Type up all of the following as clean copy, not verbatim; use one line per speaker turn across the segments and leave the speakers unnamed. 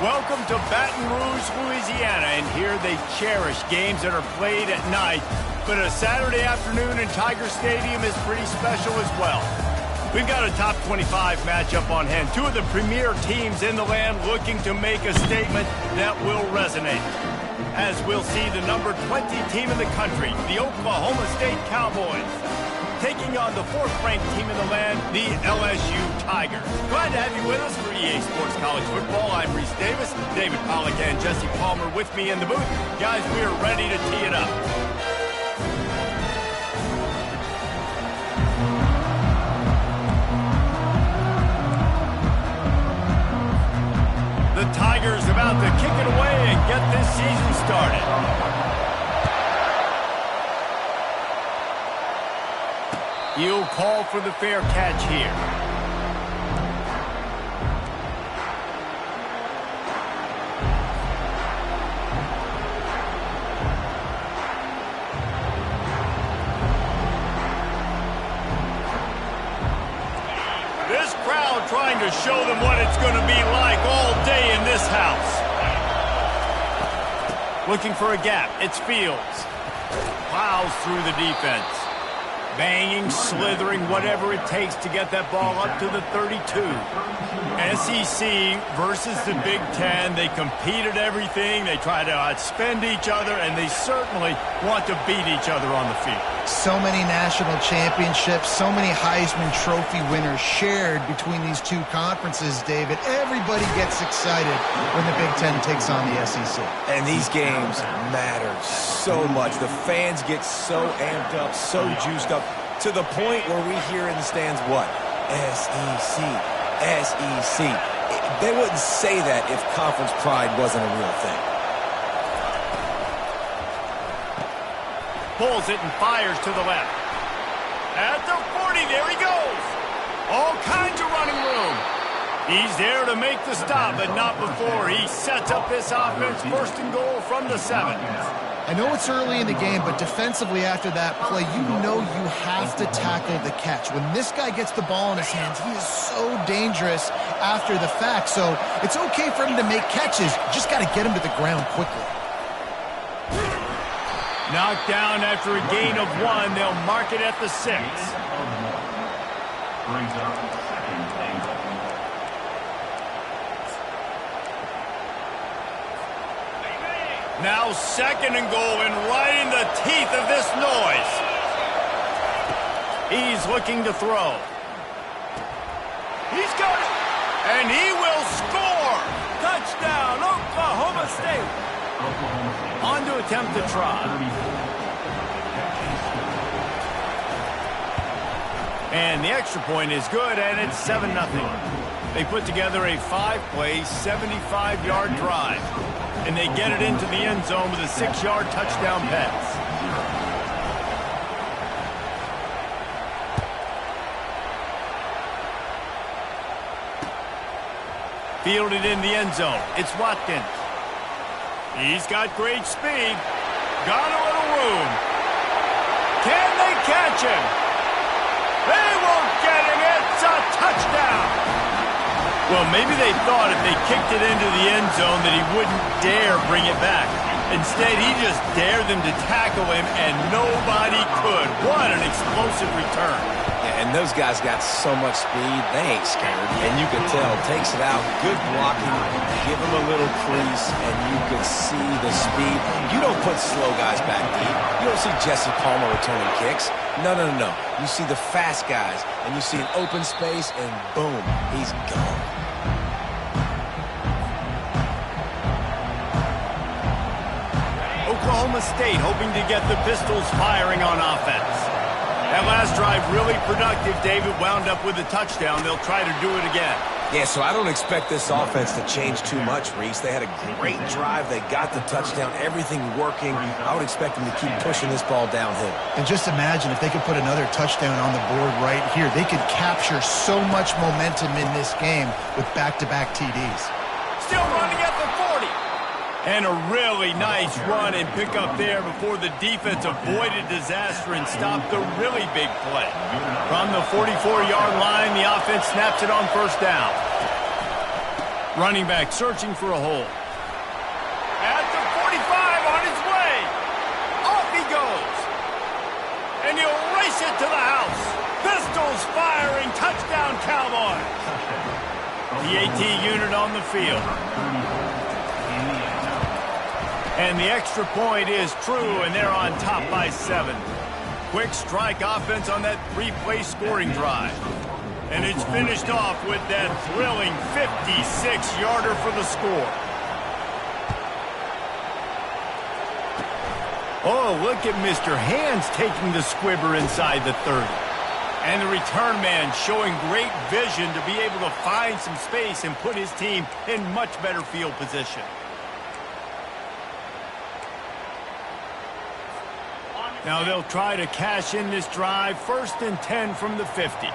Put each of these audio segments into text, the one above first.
Welcome to Baton Rouge, Louisiana, and here they cherish games that are played at night. But a Saturday afternoon in Tiger Stadium is pretty special as well. We've got a top 25 matchup on hand. Two of the premier teams in the land looking to make a statement that will resonate. As we'll see the number 20 team in the country, the Oklahoma State Cowboys, taking on the fourth-ranked team in the land, the LSU Tigers. Glad to have you with us for EA Sports College Football. I'm Reese Davis, David Pollack and Jesse Palmer with me in the booth. Guys, we are ready to tee it up. The Tigers about to kick it away and get this season started. He'll call for the fair catch here. This crowd trying to show them what it's going to be like all day in this house. Looking for a gap. It's Fields. Plows through the defense. Banging, slithering, whatever it takes to get that ball up to the 32. SEC versus the Big Ten. They compete at everything. They try to outspend each other, and they certainly want to beat each other on the field.
So many national championships, so many Heisman Trophy winners shared between these two conferences, David. Everybody gets excited when the Big Ten takes on the SEC.
And these games matter so much. The fans get so amped up, so juiced up, to the point where we hear in the stands what? SEC, SEC. They wouldn't say that if conference pride wasn't a real thing.
Pulls it and fires to the left. At the 40, there he goes. All kinds of running room. He's there to make the stop, but not before he sets up this offense. First and goal from the 7.
I know it's early in the game, but defensively after that play, you know you have to tackle the catch. When this guy gets the ball in his hands, he is so dangerous after the fact. So it's okay for him to make catches. Just got to get him to the ground quickly.
Knocked down after a gain of 1. They'll mark it at the 6. Now second and goal, and right in the teeth of this noise. He's looking to throw. He's got it, and he will score. Touchdown, Oklahoma State. On to attempt the try. And the extra point is good, and it's 7-0. They put together a 5-play, 75-yard drive. And they get it into the end zone with a 6-yard touchdown pass. Fielded in the end zone. It's Watkins. He's got great speed. Got a little room. Can they catch him? They won't get him. It's a touchdown. Well, maybe they thought if they kicked it into the end zone that he wouldn't dare bring it back. Instead, he just dared them to tackle him, and nobody could. What an explosive return.
Yeah, and those guys got so much speed, they ain't scared. And you can tell, takes it out, good blocking, give him a little crease, and you can see the speed. You don't put slow guys back deep. You don't see Jesse Palmer returning kicks. No. You see the fast guys, and you see an open space, and boom, he's gone.
Oklahoma State hoping to get the Pistols firing on offense. That last drive really productive. David wound up with a touchdown. They'll try to do it again.
Yeah, so I don't expect this offense to change too much, Reese. They had a great drive. They got the touchdown. Everything working. I would expect them to keep pushing this ball downhill.
And just imagine if they could put another touchdown on the board right here. They could capture so much momentum in this game with back-to-back TDs.
Still running at the 40. And a really nice run and pick up there before the defense avoided disaster and stopped the really big play. From the 44-yard line, the offense snaps it on first down. Running back searching for a hole. At the 45 on his way. Off he goes. And he'll race it to the house. Pistols firing. Touchdown, Cowboys. The AT unit on the field. And the extra point is true, and they're on top by 7. Quick strike offense on that 3-play scoring drive. And it's finished off with that thrilling 56-yarder for the score. Oh, look at Mr. Hands taking the squibber inside the 30. And the return man showing great vision to be able to find some space and put his team in much better field position. Now they'll try to cash in this drive. 1st and 10 from the 50.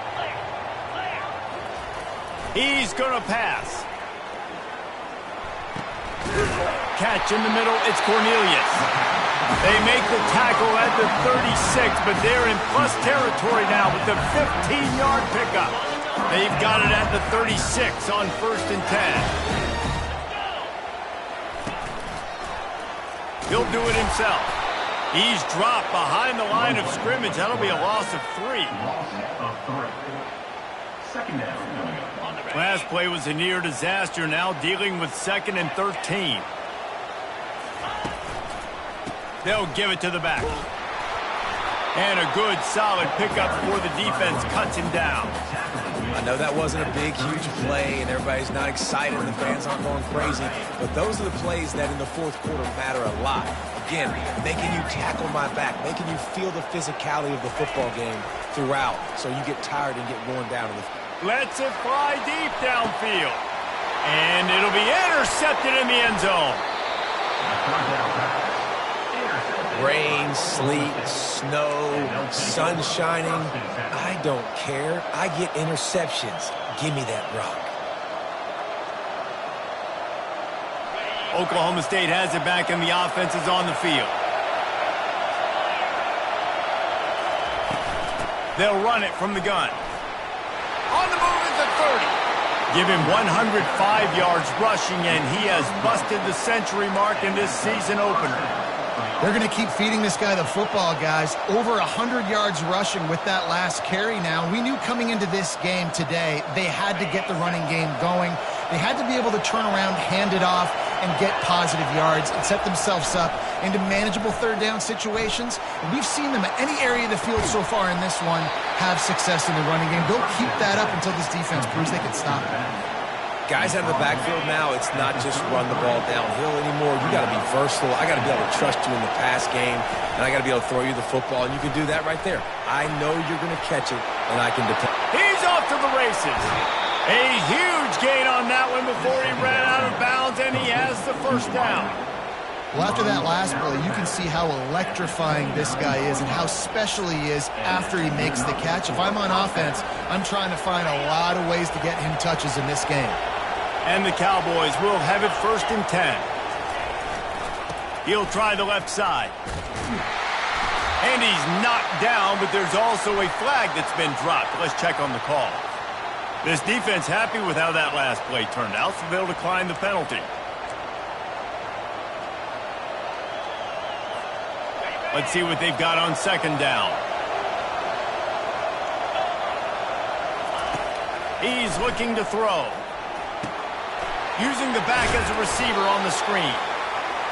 He's going to pass. Catch in the middle. It's Cornelius. They make the tackle at the 36, but they're in plus territory now with the 15-yard pickup. They've got it at the 36 on 1st and 10. He'll do it himself. He's dropped behind the line of scrimmage. That'll be a loss of 3. Last play was a near disaster. Now dealing with 2nd and 13. They'll give it to the back. And a good, solid pickup before the defense cuts him down.
I know that wasn't a big, huge play, and everybody's not excited, and the fans aren't going crazy, but those are the plays that in the 4th quarter matter a lot. Again, making you tackle my back, making you feel the physicality of the football game throughout, so you get tired and get worn down.
Lets it fly deep downfield. And it'll be intercepted in the end zone.
Rain, sleet, snow, sun shining. I don't care. I get interceptions. Give me that rock.
Oklahoma State has it back, and the offense is on the field. They'll run it from the gun. On the move is the 30. Give him 105 yards rushing, and he has busted the century mark in this season opener.
They're going to keep feeding this guy the football, guys. Over 100 yards rushing with that last carry now. We knew coming into this game today, they had to get the running game going. They had to be able to turn around, hand it off, and get positive yards and set themselves up into manageable 3rd down situations. And we've seen them at any area of the field so far in this one have success in the running game. They'll keep that up until this defense proves they can stop it.
Guys out of the backfield now, it's not just run the ball downhill anymore. You got to be versatile. I got to be able to trust you in the pass game, and I got to be able to throw you the football, and you can do that right there. I know you're going to catch it, and I can depend.
He's off to the races. A huge gain on that one before he ran out of bounds, and he has the 1st down.
Well, after that last play, you can see how electrifying this guy is and how special he is after he makes the catch. If I'm on offense, I'm trying to find a lot of ways to get him touches in this game.
And the Cowboys will have it 1st and 10. He'll try the left side. And he's knocked down, but there's also a flag that's been dropped. Let's check on the call. This defense happy with how that last play turned out, so they'll decline the penalty. Let's see what they've got on 2nd down. He's looking to throw. Using the back as a receiver on the screen.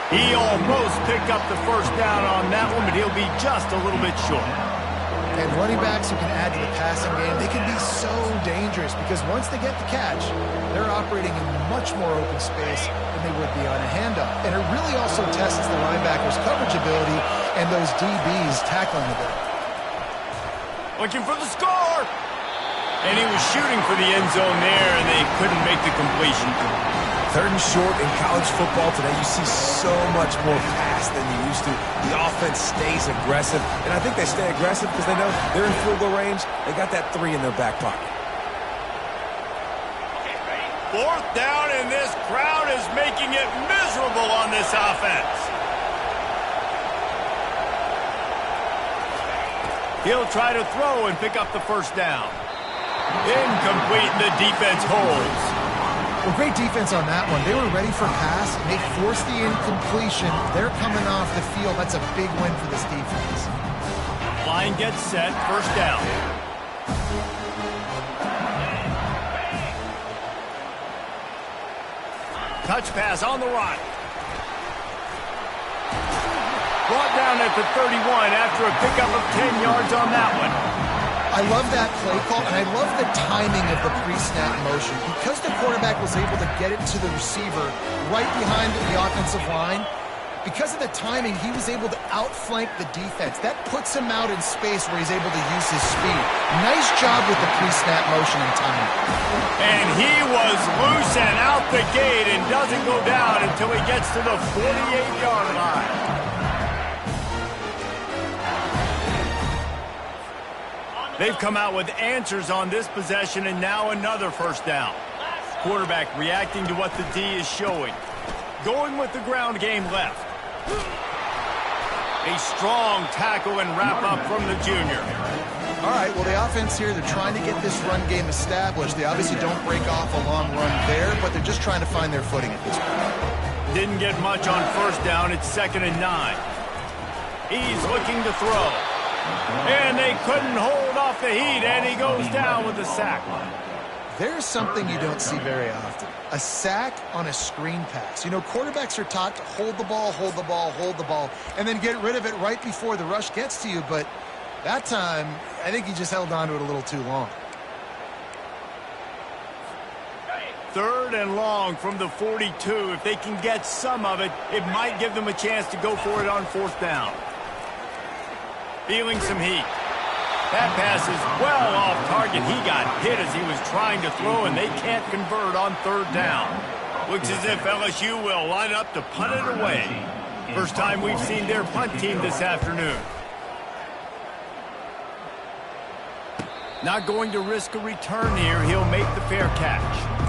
He almost picked up the 1st down on that one, but he'll be just a little bit short.
And running backs who can add to the passing game, they can be so dangerous because once they get the catch, they're operating in much more open space than they would be on a handoff. And it really also tests the linebackers' coverage ability and those DBs tackling ability.
Looking for the score! And he was shooting for the end zone there, and they couldn't make the completion.
3rd and short in college football today, you see so much more pass than you used to. The offense stays aggressive, and I think they stay aggressive because they know they're in field goal range. They got that 3 in their back pocket.
4th down, and this crowd is making it miserable on this offense. He'll try to throw and pick up the 1st down. Incomplete, and the defense holds.
Well, great defense on that one. They were ready for pass, and they forced the incompletion. They're coming off the field. That's a big win for this defense.
Line gets set, first down. Touch pass on the run. Brought down at the 31 after a pickup of 10 yards on that one.
I love that play call, and I love the timing of the pre-snap motion. Because the quarterback was able to get it to the receiver right behind the offensive line, because of the timing, he was able to outflank the defense. That puts him out in space where he's able to use his speed. Nice job with the pre-snap motion and timing.
And he was loose and out the gate and doesn't go down until he gets to the 48-yard line. They've come out with answers on this possession, and now another first down. Quarterback reacting to what the D is showing. Going with the ground game left. A strong tackle and wrap-up from the junior.
All right, well, the offense here, they're trying to get this run game established. They obviously don't break off a long run there, but they're just trying to find their footing at this point.
Didn't get much on first down. It's 2nd and 9. He's looking to throw. And they couldn't hold off the heat, and he goes down with a sack.
There's something you don't see very often. A sack on a screen pass. You know, quarterbacks are taught to hold the ball, hold the ball, hold the ball, and then get rid of it right before the rush gets to you. But that time, I think he just held on to it a little too long.
3rd and long from the 42. If they can get some of it, it might give them a chance to go for it on 4th down. Feeling some heat. That pass is well off target. He got hit as he was trying to throw, and they can't convert on 3rd down. Looks as if LSU will line up to punt it away. First time we've seen their punt team this afternoon. Not going to risk a return here. He'll make the fair catch.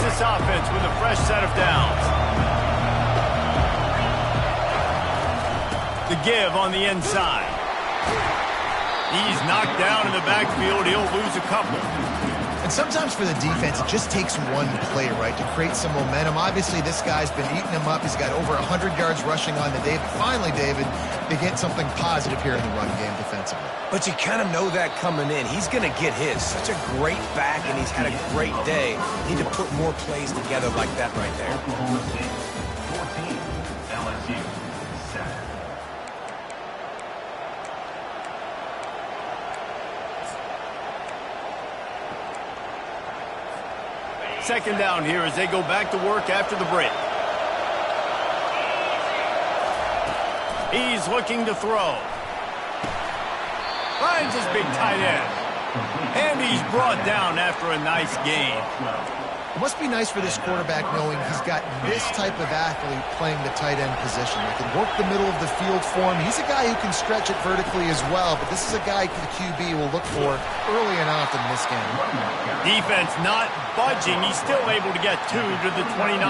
This offense with a fresh set of downs. The give on the inside. He's knocked down in the backfield. He'll lose a couple.
And sometimes for the defense, it just takes one play, right, to create some momentum. Obviously, this guy's been eating him up. He's got over 100 yards rushing on the day. But finally, David, they get something positive here in the run game defensively.
But you kind of know that coming in. He's going to get his. Such a great back, and he's had a great day. Need to put more plays together like that right there.
14, LSU, 7.
Second down here as they go back to work after the break. He's looking to throw. Finds his big tight end. And he's brought down after a nice gain.
It must be nice for this quarterback knowing he's got this type of athlete playing the tight end position. They can work the middle of the field for him. He's a guy who can stretch it vertically as well, but this is a guy the QB will look for early and often in this game.
Defense not budging. He's still able to get 2 to the 29.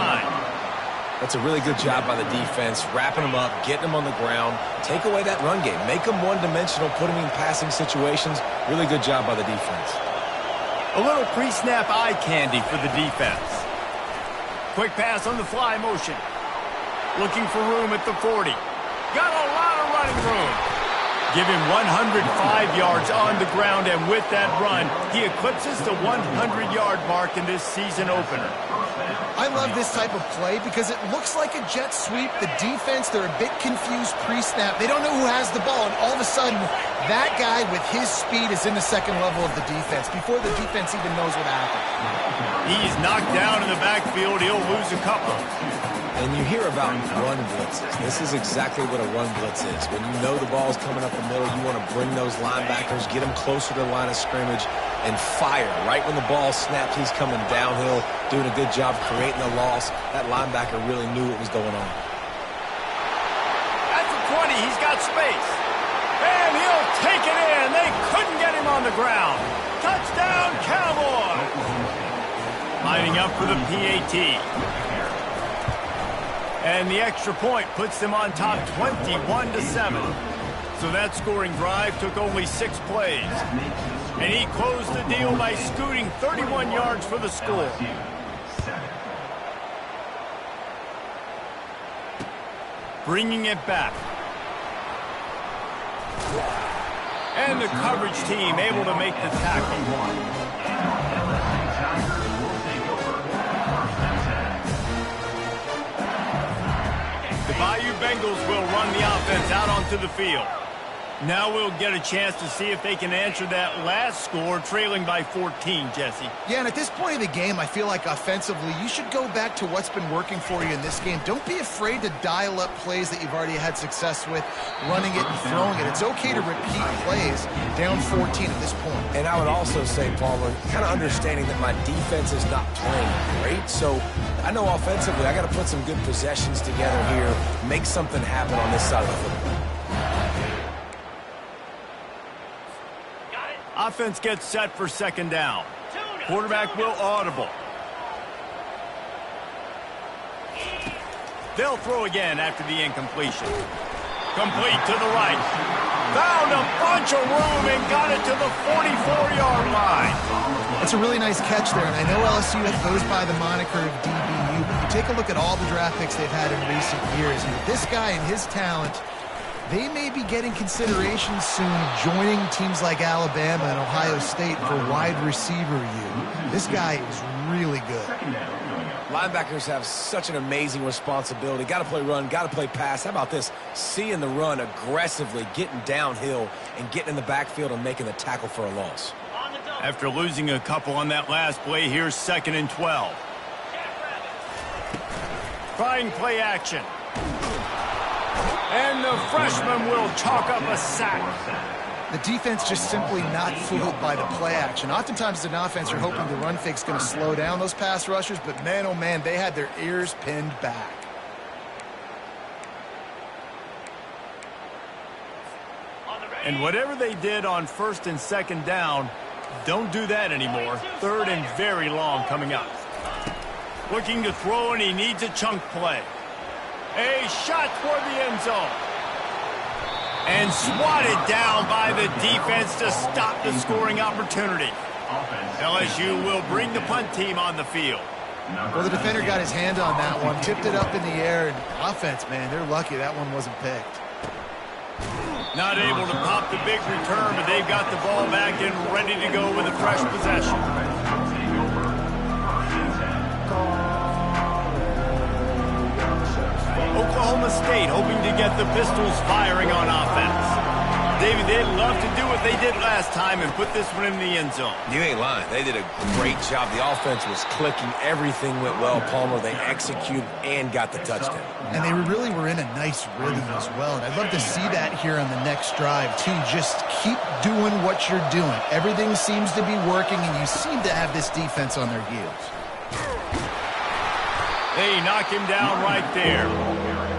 That's a really good job by the defense, wrapping them up, getting them on the ground. Take away that run game. Make them one-dimensional, put them in passing situations. Really good job by the defense.
A little pre-snap eye candy for the defense. Quick pass on the fly motion. Looking for room at the 40. Got a lot of running room. Give him 105 yards on the ground, and with that run, he eclipses the 100-yard mark in this season opener.
I love this type of play because it looks like a jet sweep. The defense, they're a bit confused pre-snap. They don't know who has the ball, and all of a sudden, that guy with his speed is in the second level of the defense before the defense even knows what happened.
He's knocked down in the backfield. He'll lose a couple.
And you hear about run blitzes. This is exactly what a run blitz is. When you know the ball's coming up the middle, you want to bring those linebackers, get them closer to the line of scrimmage, and fire. Right when the ball snaps, he's coming downhill, doing a good job creating a loss. That linebacker really knew what was going on.
At the 20, he's got space. And he'll take it in. They couldn't get him on the ground. Touchdown, Cowboys! Lining up for the PAT. And the extra point puts them on top 21-7. So that scoring drive took only 6 plays. And he closed the deal by scooting 31 yards for the score. Bringing it back. And the coverage team able to make the tackle. The Bayou Bengals will run the offense out onto the field. Now we'll get a chance to see if they can answer that last score, trailing by 14, Jesse.
Yeah, and at this point of the game, I feel like offensively, you should go back to what's been working for you in this game. Don't be afraid to dial up plays that you've already had success with, running it and throwing it. It's okay to repeat plays down 14 at this point.
And I would also say, Palmer, kind of understanding that my defense is not playing great, so I know offensively I got to put some good possessions together here, make something happen on this side of the football.
Offense gets set for second down. Quarterback will audible. They'll throw again after the incompletion. Complete to the right. Found a bunch of room and got it to the 44-yard line.
That's a really nice catch there, and I know LSU goes by the moniker of DBU, but you take a look at all the draft picks they've had in recent years, and with this guy and his talent, they may be getting consideration soon joining teams like Alabama and Ohio State for wide receiver U. This guy is really good.
Linebackers have such an amazing responsibility. Got to play run, got to play pass. How about this? Seeing the run aggressively, getting downhill, and getting in the backfield and making the tackle for a loss.
After losing a couple on that last play, here's 2nd and 12. Trying play action. And the freshman will chalk up a sack.
The defense just simply not fooled by the play action. Oftentimes as an offense, you're hoping the run fake's going to slow down those pass rushers, but man, oh man, they had their ears pinned back.
And whatever they did on 1st and 2nd down, don't do that anymore. 3rd and very long coming up. Looking to throw, and he needs a chunk play. A shot toward the end zone. And swatted down by the defense to stop the scoring opportunity. LSU will bring the punt team on the field.
Well, the defender got his hand on that one, tipped it up in the air, and offense, man, they're lucky that one wasn't picked.
Not able to pop the big return, but they've got the ball back and ready to go with a fresh possession. Oklahoma State hoping to get the Pistols firing on offense. David, they'd love to do what they did last time and put this one in the end zone.
You ain't lying. They did a great job. The offense was clicking. Everything went well, Palmer. They executed and got the touchdown.
And they really were in a nice rhythm as well. And I'd love to see that here on the next drive, too. Just keep doing what you're doing. Everything seems to be working, and you seem to have this defense on their heels.
They knock him down right there.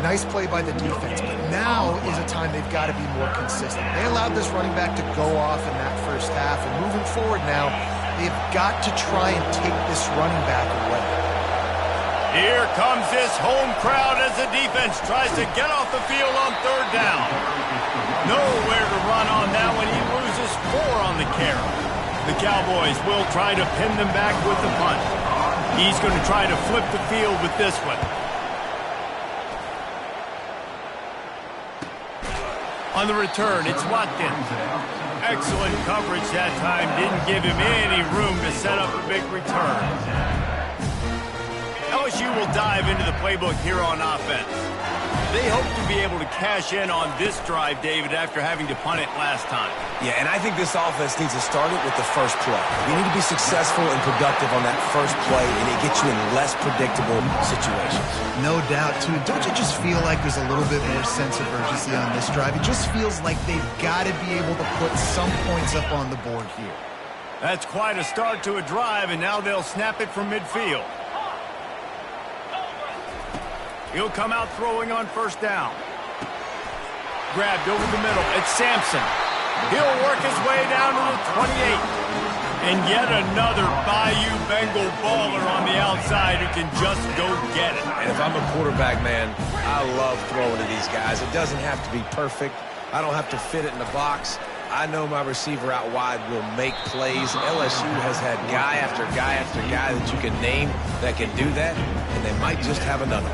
Nice play by the defense, but now is a time they've got to be more consistent. They allowed this running back to go off in that first half, and moving forward now, they've got to try and take this running back away.
Here comes this home crowd as the defense tries to get off the field on 3rd down. Nowhere to run on that one. He loses 4 on the carry. The Cowboys will try to pin them back with the punt. He's going to try to flip the field with this one. On the return, it's Watkins. Excellent coverage that time. Didn't give him any room to set up a big return. LSU will dive into the playbook here on offense. They hope to be able to cash in on this drive, David, after having to punt it last time.
Yeah, and I think this offense needs to start it with the first play. You need to be successful and productive on that first play, and it gets you in less predictable situations.
No doubt, too. Don't you just feel like there's a little bit more sense of urgency on this drive? It just feels like they've got to be able to put some points up on the board here.
That's quite a start to a drive, and now they'll snap it from midfield. He'll come out throwing on 1st down. Grabbed over the middle. It's Sampson. He'll work his way down to the 28. And yet another Bayou Bengal baller on the outside who can just go get it.
And if I'm a quarterback, man, I love throwing to these guys. It doesn't have to be perfect. I don't have to fit it in the box. I know my receiver out wide will make plays. LSU has had guy after guy after guy that you can name that can do that, and they might just have another.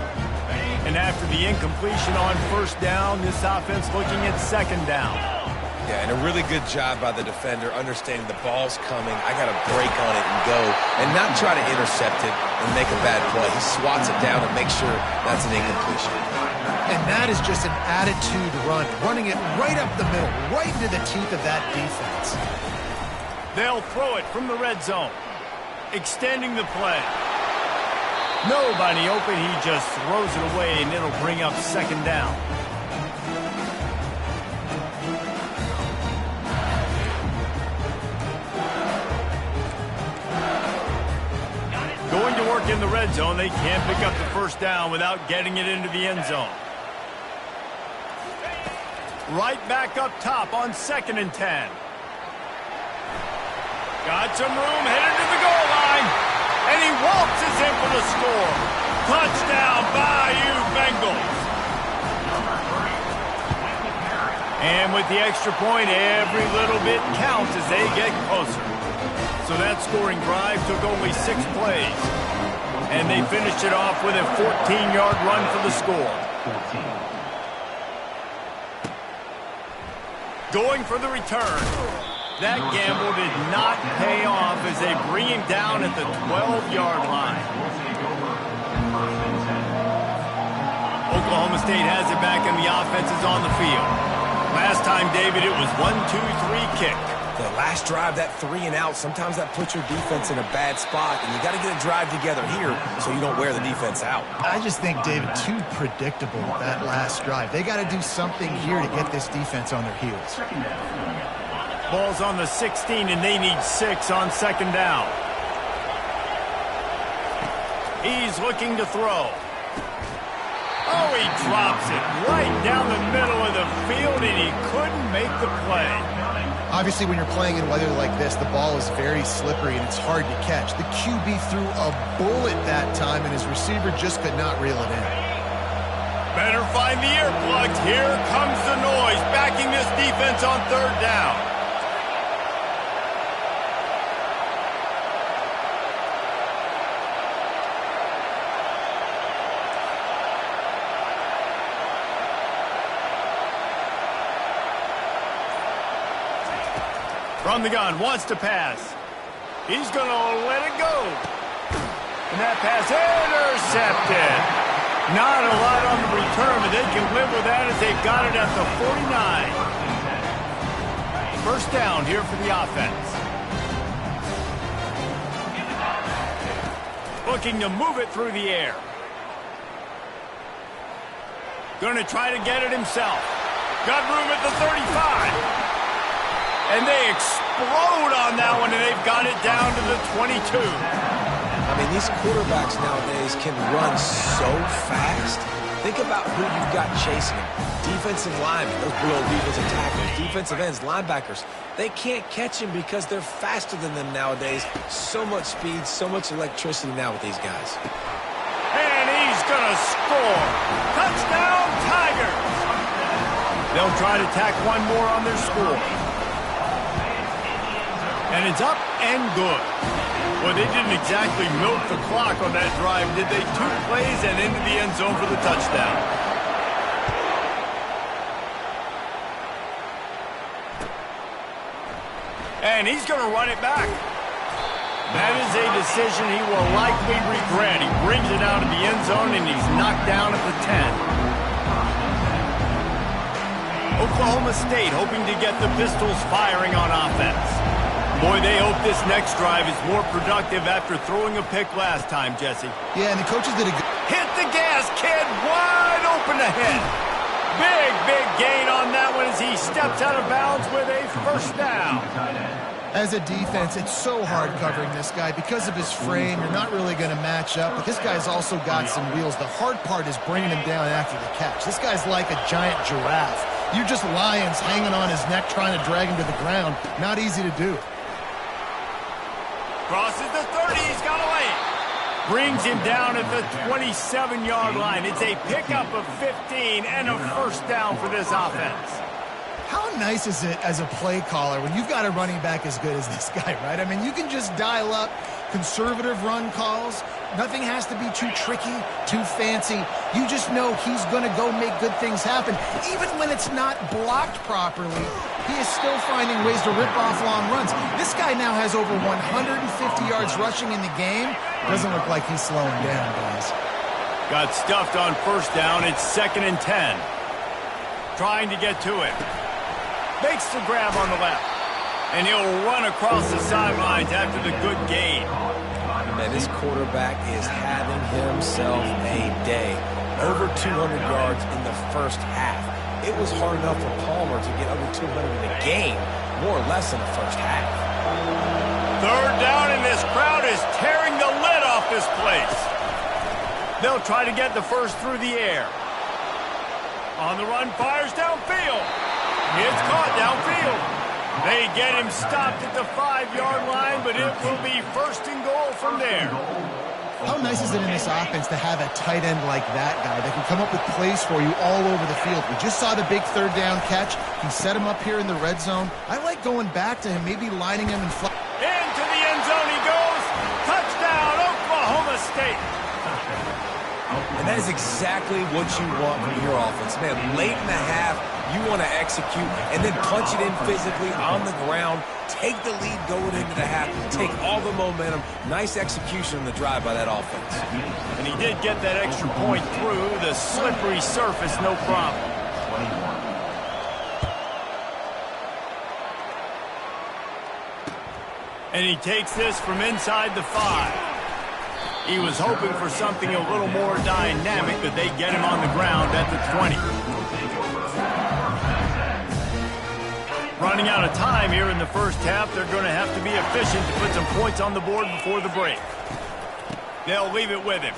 And after the incompletion on first down, this offense looking at second down.
Yeah, and a really good job by the defender understanding the ball's coming. I got to break on it and go, and not try to intercept it and make a bad play. He swats it down and makes sure that's an incompletion.
And that is just an attitude run, running it right up the middle, right into the teeth of that defense.
They'll throw it from the red zone, extending the play. Nobody open, he just throws it away, and it'll bring up second down. Going to work in the red zone, they can't pick up the first down without getting it into the end zone. Right back up top on 2nd and 10. Got some room, headed to the goal line. And he waltzes in for the score. Touchdown, Bayou Bengals. And with the extra point, every little bit counts as they get closer. So that scoring drive took only 6 plays. And they finished it off with a 14-yard run for the score. Going for the return. That gamble did not pay off as they bring him down at the 12-yard line. Oklahoma State has it back and the offense is on the field. Last time, David, it was 1-2-3 kick.
The last drive, that 3 and out, sometimes that puts your defense in a bad spot, and you got to get a drive together here so you don't wear the defense out.
I just think, David, too predictable that last drive. They got to do something here to get this defense on their heels.
Ball's on the 16, and they need 6 on second down. He's looking to throw. Oh, he drops it right down the middle of the field, and he couldn't make the play.
Obviously, when you're playing in weather like this, the ball is very slippery and it's hard to catch. The QB threw a bullet that time, and his receiver just could not reel it in.
Better find the earplugs. Here comes the noise, backing this defense on third down. From the gun, wants to pass. He's going to let it go. And that pass intercepted. Not a lot on the return, but they can live with that as they've got it at the 49. First down here for the offense. Looking to move it through the air. Going to try to get it himself. Got room at the 35. And they explode on that one, and they've got it down to the 22.
I mean, these quarterbacks nowadays can run so fast. Think about who you've got chasing them. Defensive linemen, those big old defensive tackles, defensive ends, linebackers. They can't catch him because they're faster than them nowadays. So much speed, so much electricity now with these guys.
And he's going to score. Touchdown, Tigers. They'll try to tack one more on their score. And it's up and good. Well, they didn't exactly milk the clock on that drive, did they? 2 plays and into the end zone for the touchdown. And he's going to run it back. That is a decision he will likely regret. He brings it out of the end zone, and he's knocked down at the 10. Oklahoma State hoping to get the Pistols firing on offense. Boy, they hope this next drive is more productive after throwing a pick last time, Jesse.
Yeah, and the coaches did a good...
Hit the gas, kid. Wide open ahead. Big gain on that one as he steps out of bounds with a first down.
As a defense, it's so hard covering this guy. Because of his frame, you're not really going to match up. But this guy's also got some wheels. The hard part is bringing him down after the catch. This guy's like a giant giraffe. You're just lions hanging on his neck trying to drag him to the ground. Not easy to do.
Crosses the 30. He's got a lane. Brings him down at the 27-yard line. It's a pickup of 15 and a first down for this offense.
How nice is it as a play caller when you've got a running back as good as this guy, right? I mean, you can just dial up conservative run calls. Nothing has to be too tricky, too fancy. You just know he's going to go make good things happen. Even when it's not blocked properly, he is still finding ways to rip off long runs. This guy now has over 150 yards rushing in the game. Doesn't look like he's slowing down, guys.
Got stuffed on first down. It's 2nd and 10. Trying to get to it. Makes the grab on the left. And he'll run across the sidelines after the good gain.
Man, this quarterback is having himself a day. Over 200 yards in the first half. It was hard enough for Palmer to get over 200 in a game, more or less in the first half.
3rd down, and this crowd is tearing the lid off this place. They'll try to get the first through the air. On the run, fires downfield. It's caught downfield. They get him stopped at the 5-yard line, but it will be 1st and goal from there.
How nice is it in this offense to have a tight end like that guy that can come up with plays for you all over the field? We just saw the big 3rd down catch. He set him up here in the red zone. I like going back to him, maybe lining him and
into the end zone he goes. Touchdown, Oklahoma State.
And that is exactly what you want from your offense. Man, late in the half, you want to execute and then punch it in physically on the ground. Take the lead going into the half. Take all the momentum. Nice execution on the drive by that offense.
And he did get that extra point through the slippery surface, no problem. And he takes this from inside the 5. He was hoping for something a little more dynamic, but they get him on the ground at the 20. Running out of time here in the first half, they're going to have to be efficient to put some points on the board before the break. They'll leave it with him.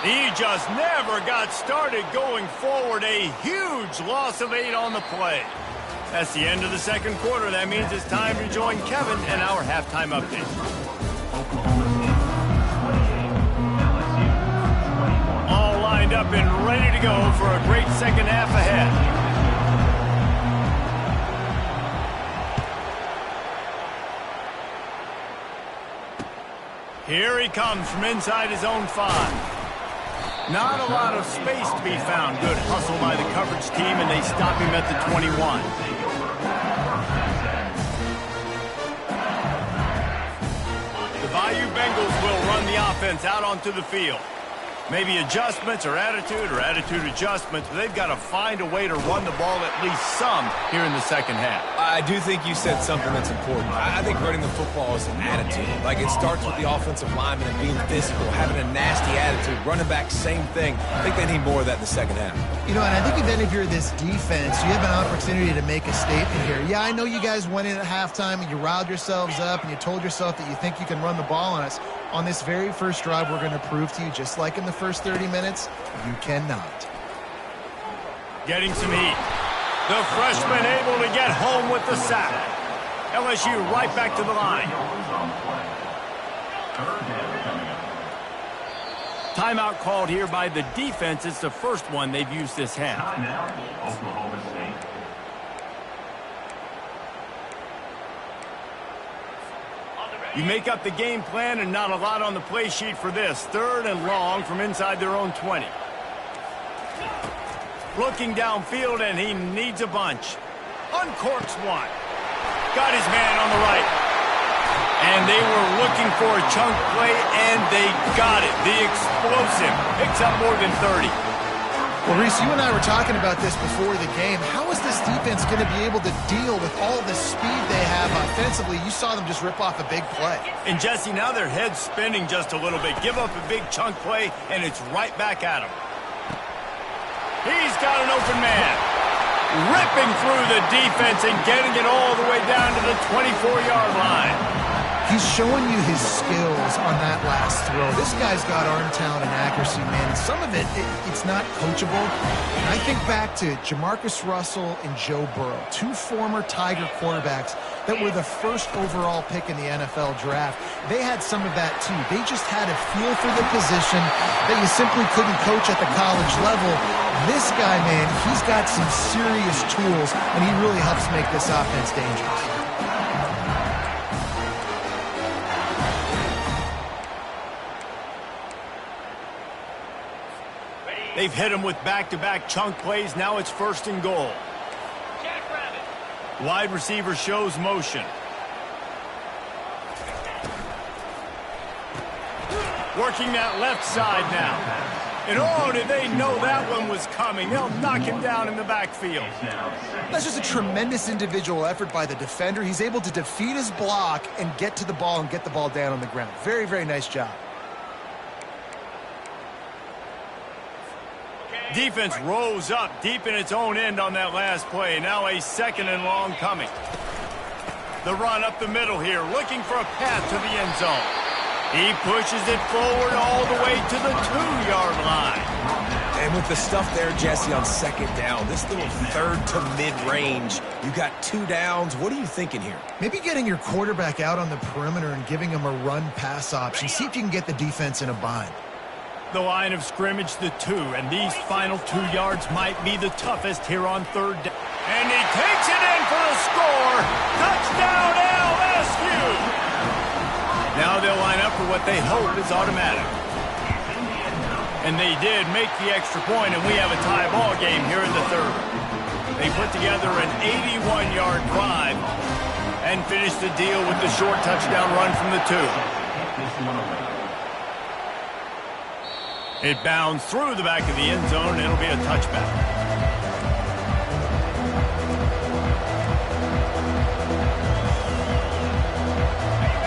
He just never got started going forward. A huge loss of 8 on the play. That's the end of the 2nd quarter. That means it's time to join Kevin and our halftime update. All lined up and ready to go for a great second half ahead. Here he comes from inside his own 5. Not a lot of space to be found. Good hustle by the coverage team, and they stop him at the 21. The Bayou Bengals will run the offense out onto the field. Maybe adjustments or attitude adjustments, but they've got to find a way to run the ball at least some here in the second half.
I do think you said something that's important. I think running the football is an attitude. Like, it starts with the offensive lineman and being physical, having a nasty attitude. Running back, same thing. I think they need more of that in the second half.
You know, and I think even if you're this defense, you have an opportunity to make a statement here. Yeah, I know you guys went in at halftime and you riled yourselves up and you told yourself that you think you can run the ball on us. On this very first drive, we're going to prove to you, just like in the first 30 minutes, you cannot.
Getting some heat. The freshman able to get home with the sack. LSU right back to the line. Timeout called here by the defense. It's the first one they've used this half.
Oklahoma State.
You make up the game plan and not a lot on the play sheet for this. 3rd and long from inside their own 20. Looking downfield, and he needs a bunch. Uncorks one. Got his man on the right. And they were looking for a chunk play, and they got it. The explosive picks up more than 30.
Well, Reese, you and I were talking about this before the game. How is this defense going to be able to deal with all the speed they have offensively? You saw them just rip off a big play.
And, Jesse, now their head's spinning just a little bit. Give up a big chunk play, and it's right back at him. He's got an open man. Ripping through the defense and getting it all the way down to the 24-yard line.
He's showing you his skills on that last throw. This guy's got arm talent and accuracy, man. And some of it's not coachable. And I think back to Jamarcus Russell and Joe Burrow, two former Tiger quarterbacks that were the first overall pick in the NFL draft. They had some of that too. They just had a feel for the position that you simply couldn't coach at the college level. This guy, man, he's got some serious tools, and he really helps make this offense dangerous.
They've hit him with back-to-back chunk plays. Now it's 1st and goal. Wide receiver shows motion. Working that left side now. And oh, did they know that one was coming? They'll knock him down in the backfield.
That's just a tremendous individual effort by the defender. He's able to defeat his block and get to the ball and get the ball down on the ground. Very, very nice job.
Defense rose up deep in its own end on that last play. Now a 2nd and long coming. The run up the middle here, looking for a path to the end zone. He pushes it forward all the way to the 2-yard line.
And with the stuff there, Jesse, on 2nd down, this little 3rd to mid-range, you got 2 downs. What are you thinking here?
Maybe getting your quarterback out on the perimeter and giving him a run-pass option. See if you can get the defense in a bind.
The line of scrimmage, the 2, and these final 2 yards might be the toughest here on 3rd down. And he takes it in for the score. Touchdown, LSU! Now they'll line up for what they hope is automatic. And they did make the extra point, and we have a tie ball game here in the 3rd. They put together an 81-yard drive and finished the deal with the short touchdown run from the 2. It bounds through the back of the end zone, and it'll be a touchback.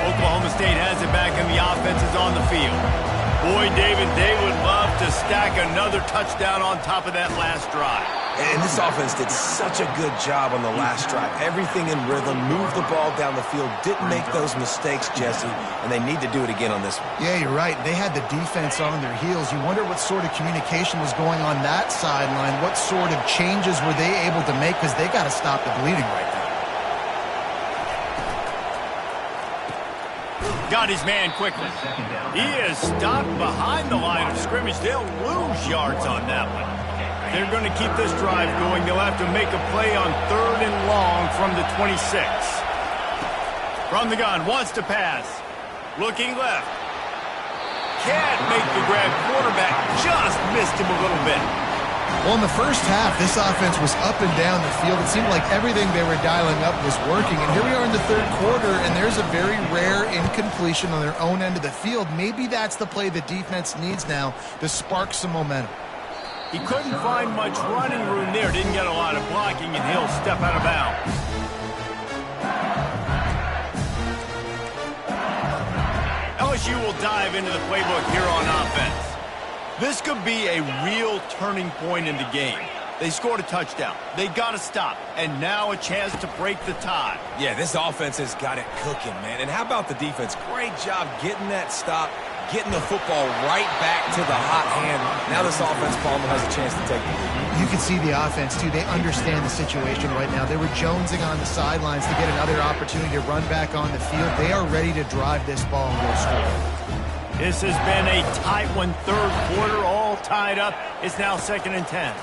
Oklahoma State has it back, and the offense is on the field. Boy, David, they would love to stack another touchdown on top of that last drive.
And this offense did such a good job on the last drive. Everything in rhythm, moved the ball down the field, didn't make those mistakes, Jesse, and they need to do it again on this one.
Yeah, you're right. They had the defense on their heels. You wonder what sort of communication was going on that sideline. What sort of changes were they able to make, because they got to stop the bleeding right now.
Got his man quickly. He is stopped behind the line of scrimmage. They'll lose yards on that one. They're going to keep this drive going. They'll have to make a play on 3rd and long from the 26. From the gun, wants to pass. Looking left. Can't make the grab. Quarterback just missed him a little bit.
Well, in the first half, this offense was up and down the field. It seemed like everything they were dialing up was working. And here we are in the 3rd quarter, and there's a very rare incompletion on their own end of the field. Maybe that's the play the defense needs now to spark some momentum.
He couldn't find much running room there. Didn't get a lot of blocking, and he'll step out of bounds. LSU will dive into the playbook here on offense. This could be a real turning point in the game. They scored a touchdown. They got to stop. And now a chance to break the tie.
Yeah, this offense has got it cooking, man. And how about the defense? Great job getting that stop, getting the football right back to the hot hand. Now this offense, Palmer, has a chance to take the lead.
You can see the offense, too. They understand the situation right now. They were jonesing on the sidelines to get another opportunity to run back on the field. They are ready to drive this ball and go score.
This has been a tight one. 3rd quarter, all tied up. It's now 2nd and 10.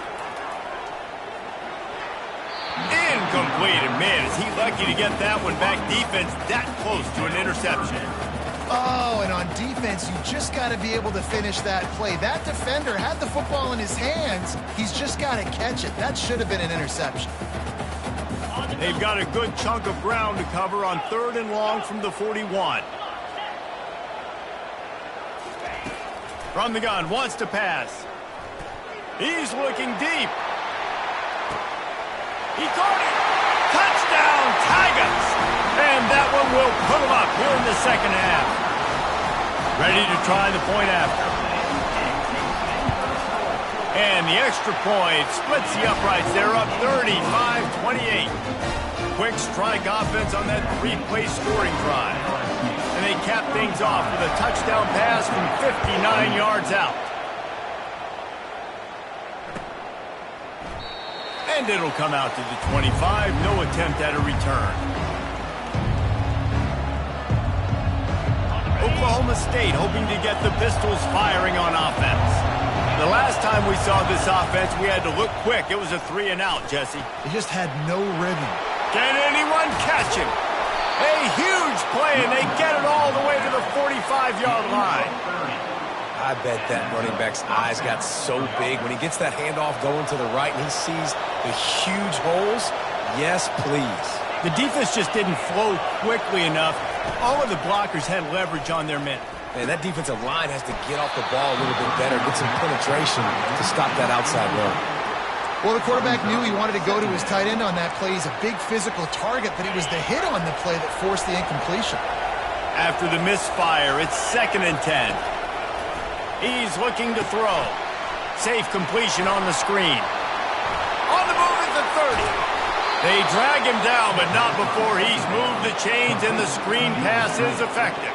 Incomplete. And man, is he lucky to get that one back. Defense that close to an interception.
Oh, and on defense, you just got to be able to finish that play. That defender had the football in his hands. He's just got to catch it. That should have been an interception.
They've got a good chunk of ground to cover on 3rd and long from the 41. From the gun, wants to pass. He's looking deep. He caught it. Touchdown, Tigers. And that one will put them up here in the 2nd half. Ready to try the point after. And the extra point splits the uprights. They're up 35-28. Quick strike offense on that 3-play scoring drive. And they cap things off with a touchdown pass from 59 yards out. And it'll come out to the 25. No attempt at a return. Oklahoma State hoping to get the Pistols firing on offense. The last time we saw this offense, we had to look quick. It was a 3-and-out, Jesse.
They just had no rhythm.
Can anyone catch him? A huge play, and they get it all the way to the 45-yard line.
I bet that running back's eyes got so big when he gets that handoff going to the right and he sees the huge holes. Yes, please.
The defense just didn't flow quickly enough. All of the blockers had leverage on their men.
Man, that defensive line has to get off the ball a little bit better, get some penetration to stop that outside run.
Well, the quarterback knew he wanted to go to his tight end on that play. He's a big physical target, but it was the hit on the play that forced the incompletion.
After the misfire, it's 2nd and 10. He's looking to throw. Safe completion on the screen. On the move at the 30. They drag him down, but not before he's moved the chains and the screen pass is effective.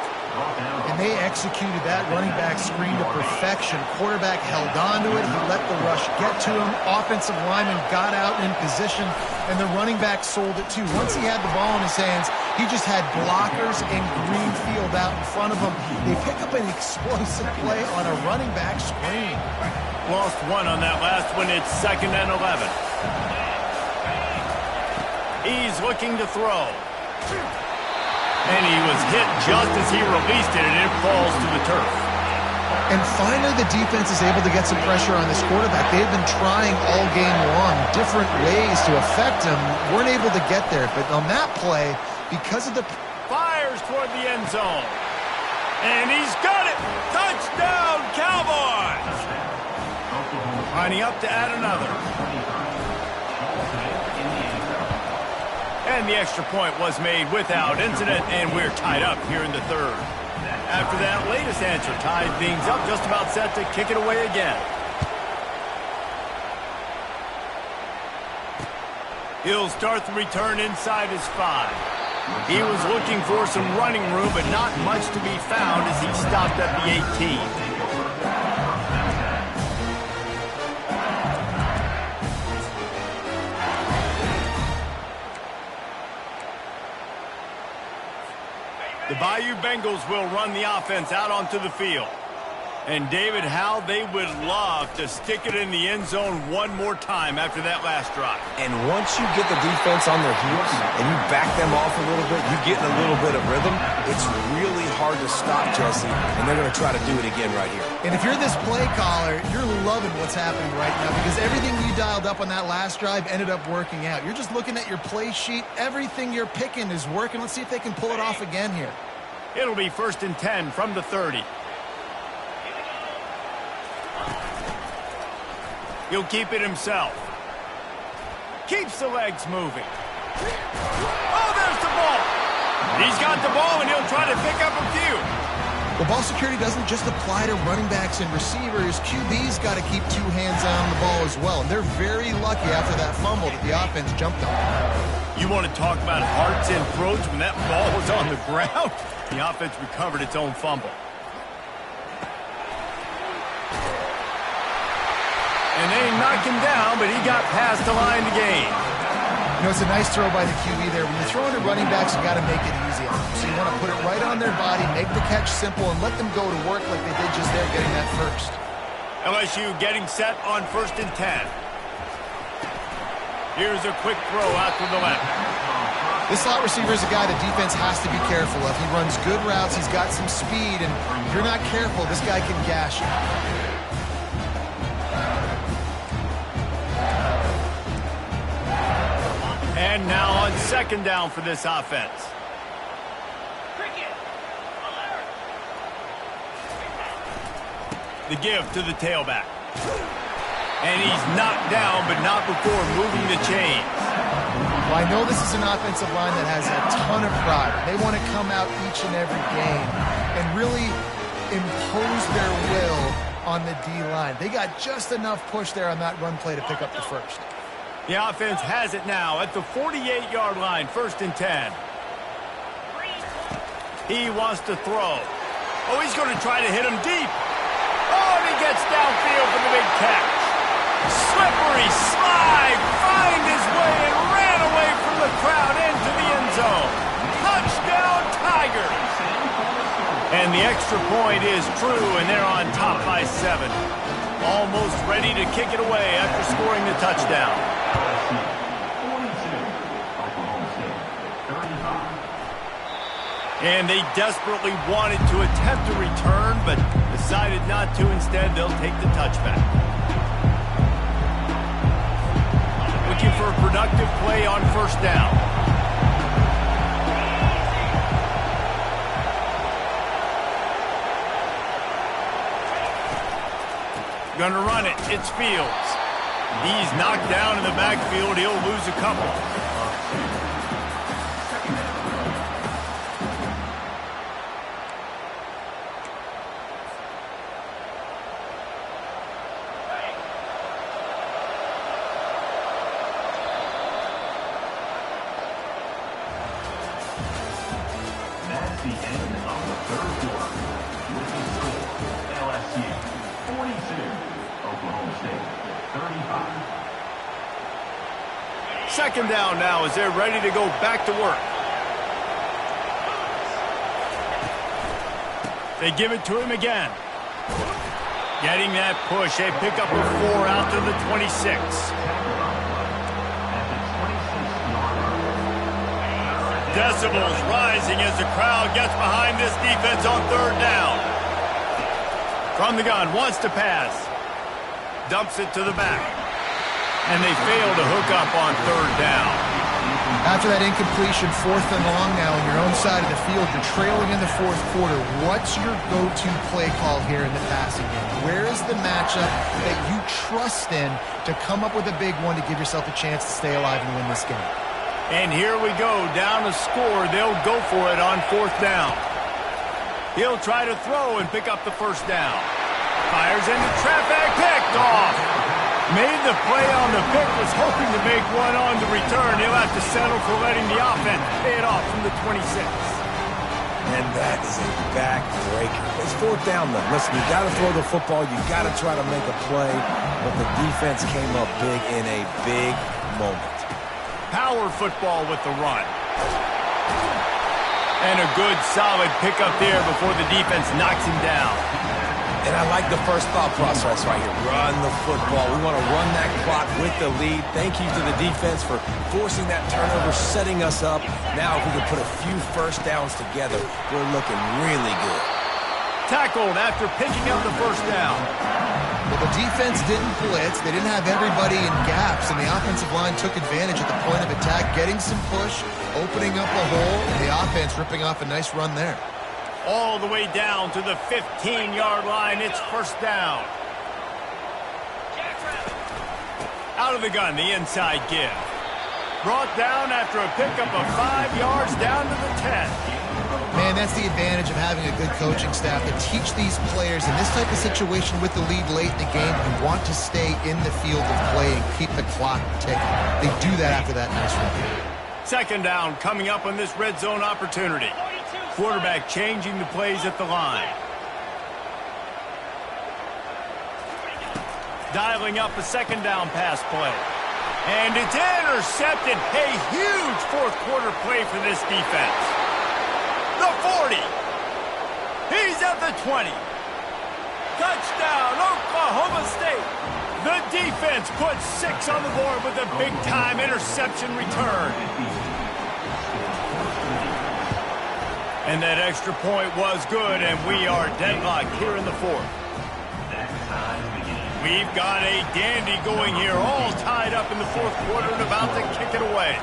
And they executed that running back screen to perfection. Quarterback held on to it. He let the rush get to him. Offensive lineman got out in position, and the running back sold it too. Once he had the ball in his hands, he just had blockers and green field out in front of him. They pick up an explosive play on a running back screen.
Lost one on that last one. It's 2nd and 11. He's looking to throw. And he was hit just as he released it, and it falls to the turf.
And finally, the defense is able to get some pressure on this quarterback. They've been trying all game long different ways to affect him. Weren't able to get there. But on that play, because of the...
Fires toward the end zone. And he's got it! Touchdown, Cowboys! Lining up to add another. And the extra point was made without incident, and we're tied up here in the 3rd. After that latest answer, tied things up, just about set to kick it away again. He'll start the return inside his 5. He was looking for some running room, but not much to be found as he stopped at the 18. The Bayou Bengals will run the offense out onto the field. And David, how they would love to stick it in the end zone one more time after that last drive.
And once you get the defense on their heels and you back them off a little bit, you get in a little bit of rhythm, it's really hard to stop, Jesse, and they're going to try to do it again right here.
And if you're this play caller, you're loving what's happening right now because everything you dialed up on that last drive ended up working out. You're just looking at your play sheet. Everything you're picking is working. Let's see if they can pull it off again here.
It'll be 1st and 10 from the 30. He'll keep it himself. Keeps the legs moving. Oh, there's the ball. He's got the ball, and he'll try to pick up a few.
The ball security doesn't just apply to running backs and receivers. QB's got to keep 2 hands on the ball as well. And they're very lucky after that fumble that the offense jumped on.
You want to talk about hearts and throats when that ball was on the ground? The offense recovered its own fumble. And they knocked him down, but he got past the line to gain.
You know, it's a nice throw by the QB there. When you're throwing to running backs, you got to make it easy on them. So you want to put it right on their body, make the catch simple, and let them go to work like they did just there getting that first.
LSU getting set on 1st and 10. Here's a quick throw out to the left.
This slot receiver is a guy the defense has to be careful of. He runs good routes. He's got some speed, and if you're not careful, this guy can gash you.
And now on 2nd down for this offense. The give to the tailback. And he's knocked down, but not before moving the chains.
Well, I know this is an offensive line that has a ton of pride. They want to come out each and every game and really impose their will on the D-line. They got just enough push there on that run play to pick up the first.
The offense has it now at the 48-yard line, 1st and 10. He wants to throw. Oh, he's going to try to hit him deep. Oh, and he gets downfield for the big catch. Slippery slide, find his way and ran away from the crowd into the end zone. Touchdown, Tigers. And the extra point is true, and they're on top by 7. Almost ready to kick it away after scoring the touchdown. And they desperately wanted to attempt a return, but decided not to. Instead, they'll take the touchback. Looking for a productive play on first down. Gonna run it. It's Fields. He's knocked down in the backfield. He'll lose a couple.
That's the end of the third quarter. With the score, LSU 42, Oklahoma State 35.
Second down now as they're ready to go back to work. They give it to him again. Getting that push. They pick up a 4 out to the 26. Decibels rising as the crowd gets behind this defense on third down. From the gun, wants to pass. Dumps it to the back. And they fail to hook up on third down.
After that incompletion, 4th and long now on your own side of the field, you're trailing in the 4th quarter. What's your go-to play call here in the passing game? Where is the matchup that you trust in to come up with a big one to give yourself a chance to stay alive and win this game?
And here we go, down a score. They'll go for it on 4th down. He'll try to throw and pick up the first down. Fires into traffic, picked off. Made the play on the pick, was hoping to make one on the return. He'll have to settle for letting the offense pay it off from the 26.
And that is a backbreaker. It's 4th down, though. Listen, you got to throw the football. You got to try to make a play. But the defense came up big in a big moment.
Power football with the run. And a good, solid pickup there before the defense knocks him down.
And I like the first thought process right here. Run the football. We want to run that clock with the lead. Thank you to the defense for forcing that turnover, setting us up. Now if we can put a few first downs together, we're looking really good.
Tackled after picking up the first down.
Well, the defense didn't blitz. They didn't have everybody in gaps, and the offensive line took advantage at the point of attack, getting some push, opening up a hole, and the offense ripping off a nice run there.
All the way down to the 15-yard line. It's first down. Out of the gun, the inside give. Brought down after a pickup of 5 yards down to the 10.
Man, that's the advantage of having a good coaching staff to teach these players in this type of situation with the lead late in the game. You want to stay in the field of play and keep the clock ticking. They do that after that nice run.
Second down coming up on this red zone opportunity. Quarterback changing the plays at the line. Dialing up a second down pass play. And it's intercepted. A huge fourth quarter play for this defense. The 40. He's at the 20. Touchdown, Oklahoma State. The defense puts 6 on the board with a big-time interception return. And that extra point was good, and we are deadlocked here in the 4th. We've got a dandy going here, all tied up in the 4th quarter and about to kick it away.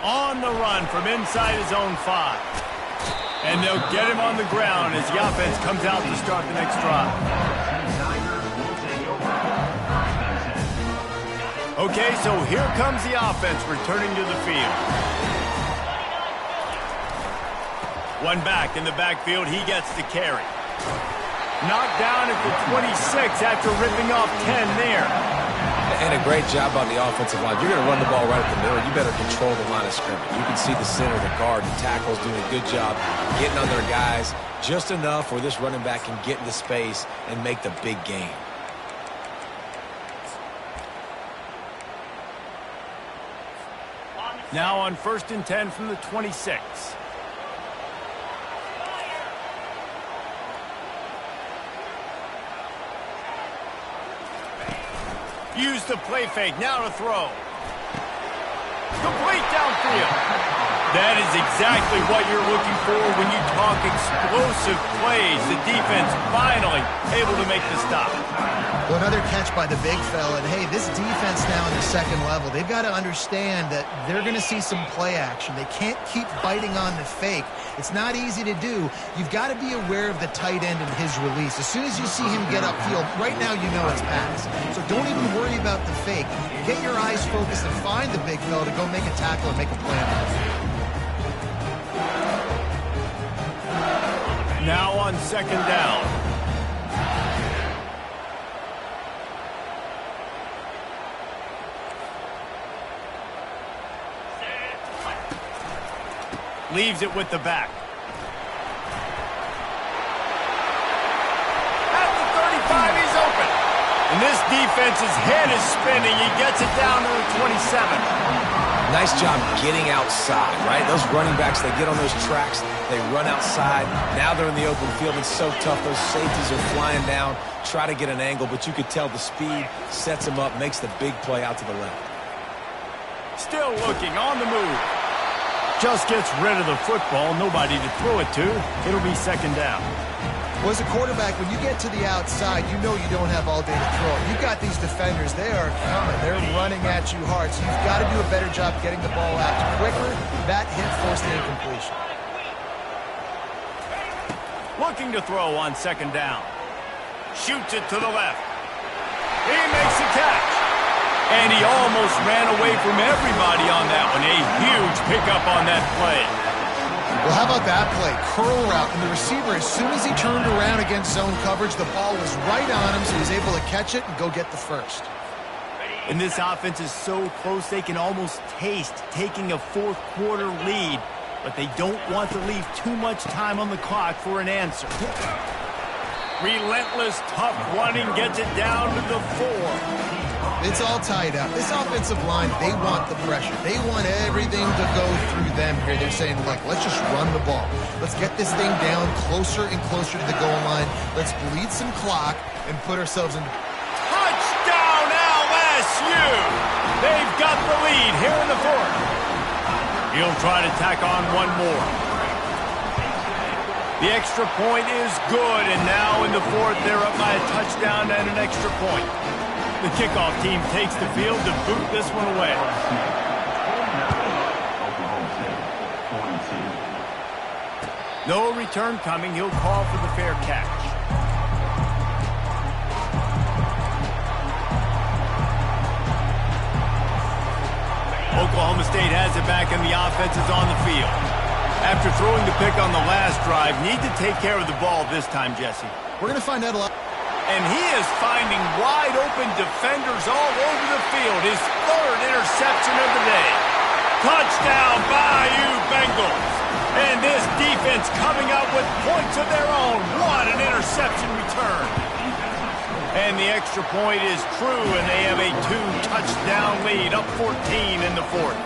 On the run from inside his own 5. And they'll get him on the ground as the offense comes out to start the next drive. Okay, so here comes the offense returning to the field. One back in the backfield, he gets the carry. Knocked down at the 26 after ripping off 10 there.
And a great job on the offensive line. You're going to run the ball right at the middle. You better control the line of scrimmage. You can see the center, the guard, the tackles doing a good job getting on their guys just enough where this running back can get into space and make the big game.
Now on 1st and 10 from the 26. Use the play fake. Now to throw. Complete downfield. That is exactly what you're looking for when you talk explosive plays. The defense finally able to make the stop.
Well, another catch by the big fella. And, hey, this defense now in the second level, they've got to understand that they're going to see some play action. They can't keep biting on the fake. It's not easy to do. You've got to be aware of the tight end and his release. As soon as you see him get upfield, right now you know it's pass. So don't even worry about the fake. Get your eyes focused and find the big fella to go make a tackle and make a play on it.
Now on 2nd down. Leaves it with the back. At the 35, he's open. And this defense's head is spinning. He gets it down to the 27.
Nice job getting outside, right? Those running backs, they get on those tracks, they run outside. Now they're in the open field. It's so tough. Those safeties are flying down, try to get an angle, but you could tell the speed sets him up, makes the big play out to the left.
Still looking, on the move. Just gets rid of the football. Nobody to throw it to. It'll be 2nd down.
Well, as a quarterback, when you get to the outside, you know you don't have all day to throw. You've got these defenders. They are coming. They're running at you hard. So you've got to do a better job getting the ball out quicker. That hit forced the incompletion.
Looking to throw on 2nd down. Shoots it to the left. He makes the catch. And he almost ran away from everybody on that one. A huge pickup on that play.
Well, how about that play? Curl route, and the receiver, as soon as he turned around against zone coverage, the ball was right on him, so he was able to catch it and go get the first.
And this offense is so close they can almost taste taking a 4th quarter lead, but they don't want to leave too much time on the clock for an answer. Relentless, tough running gets it down to the 4.
It's all tied up. This offensive line, they want the pressure. They want everything to go through them here. They're saying, look, let's just run the ball. Let's get this thing down closer and closer to the goal line. Let's bleed some clock and put ourselves in.
Touchdown, LSU! They've got the lead here in the 4th. He'll try to tack on one more. The extra point is good, and now in the 4th, they're up by a touchdown and an extra point. The kickoff team takes the field to boot this one away. No return coming. He'll call for the fair catch. Oklahoma State has it back, and the offense is on the field. After throwing the pick on the last drive, need to take care of the ball this time, Jesse.
We're going to find out a lot.
And he is finding wide-open defenders all over the field. His 3rd interception of the day. Touchdown, Bayou Bengals. And this defense coming up with points of their own. What an interception return. And the extra point is true, and they have a 2-touchdown lead, up 14 in the 4th.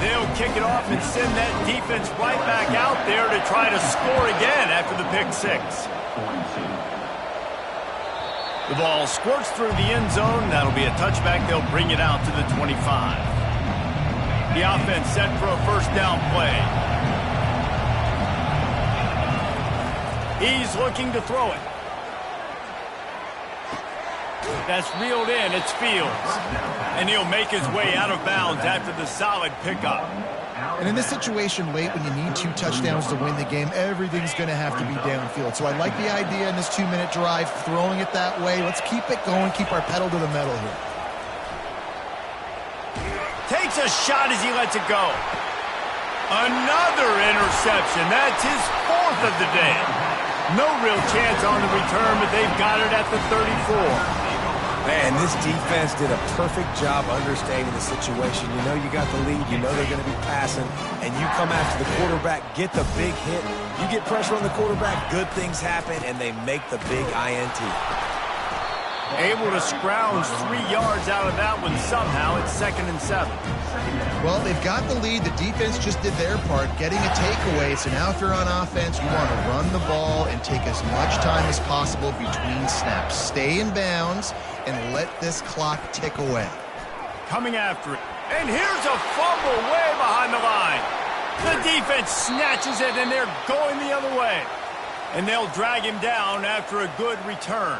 They'll kick it off and send that defense right back out there to try to score again after the pick 6. The ball squirts through the end zone. That'll be a touchback. They'll bring it out to the 25. The offense set for a 1st down play. He's looking to throw it. That's reeled in. It's Fields. And he'll make his way out of bounds after the solid pickup.
And in this situation late when you need 2 touchdowns to win the game, everything's going to have to be downfield. So I like the idea in this 2-minute drive, throwing it that way. Let's keep it going, keep our pedal to the metal here.
Takes a shot as he lets it go. Another interception. That's his 4th of the day. No real chance on the return, but they've got it at the 34.
Man, this defense did a perfect job understanding the situation. You know you got the lead, you know they're going to be passing, and you come after the quarterback, get the big hit. You get pressure on the quarterback, good things happen, and they make the big INT.
Able to scrounge 3 yards out of that one somehow. It's 2nd and 7.
Well, they've got the lead. The defense just did their part, getting a takeaway. So now if you're on offense, you want to run the ball and take as much time as possible between snaps. Stay in bounds and let this clock tick away.
Coming after it. And here's a fumble way behind the line. The defense snatches it, and they're going the other way. And they'll drag him down after a good return.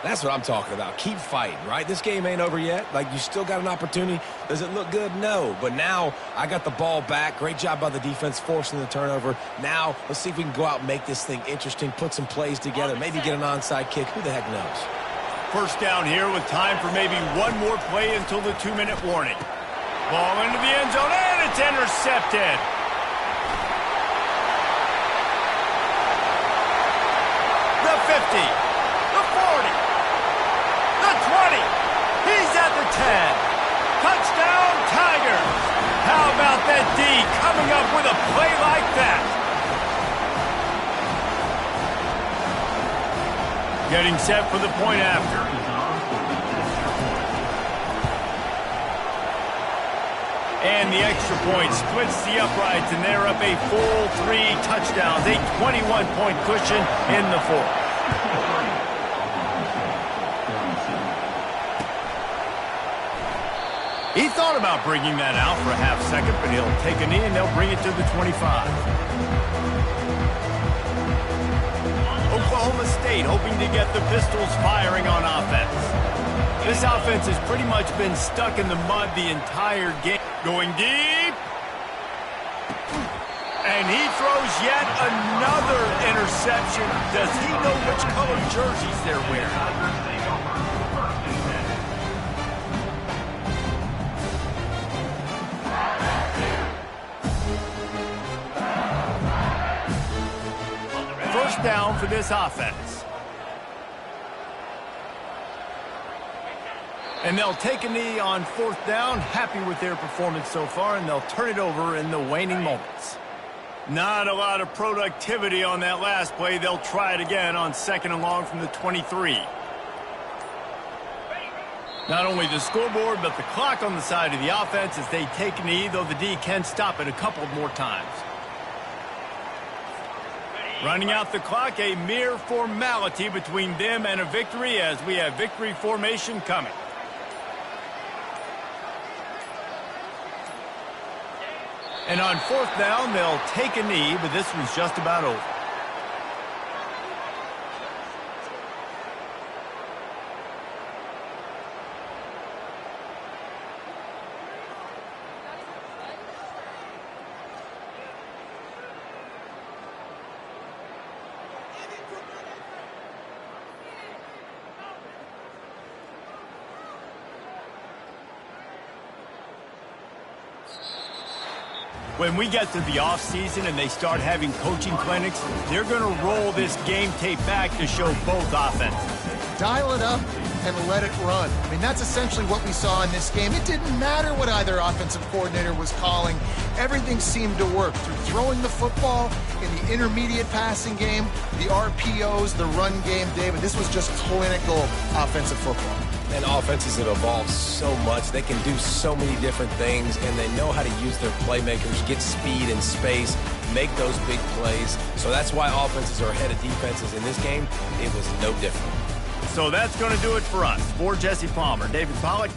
That's what I'm talking about. Keep fighting, right? This game ain't over yet. Like, you still got an opportunity. Does it look good? No. But now I got the ball back. Great job by the defense forcing the turnover. Now let's see if we can go out and make this thing interesting, put some plays together, maybe get an onside kick. Who the heck knows?
First down here with time for maybe one more play until the 2-minute warning. Ball into the end zone, and it's intercepted. The 50, the 40, the 20. He's at the 10. Touchdown, Tigers. How about that D coming up with a play like that? Getting set for the point after. And the extra point splits the uprights, and they're up a full 3 touchdowns, a 21-point cushion in the 4th. He thought about bringing that out for a half second, but he'll take a knee, and they'll bring it to the 25. Oklahoma State hoping to get the Pistols firing on offense. This offense has pretty much been stuck in the mud the entire game. Going deep. And he throws yet another interception. Does he know which color jerseys they're wearing? First down for this offense. And they'll take a knee on 4th down, happy with their performance so far, and they'll turn it over in the waning moments. Not a lot of productivity on that last play. They'll try it again on 2nd and long from the 23. Not only the scoreboard, but the clock on the side of the offense as they take a knee, though the D can stop it a couple more times. Running out the clock, a mere formality between them and a victory as we have victory formation coming. And on 4th down, they'll take a knee, but this one's just about over. When we get to the offseason and they start having coaching clinics, they're going to roll this game tape back to show both offenses.
Dial it up and let it run. I mean, that's essentially what we saw in this game. It didn't matter what either offensive coordinator was calling. Everything seemed to work through throwing the football in the intermediate passing game, the RPOs, the run game, David. This was just clinical offensive football.
And offenses have evolved so much. They can do so many different things, and they know how to use their playmakers, get speed and space, make those big plays. So that's why offenses are ahead of defenses. In this game, it was no different.
So that's going to do it for us. For Jesse Palmer, David Pollack,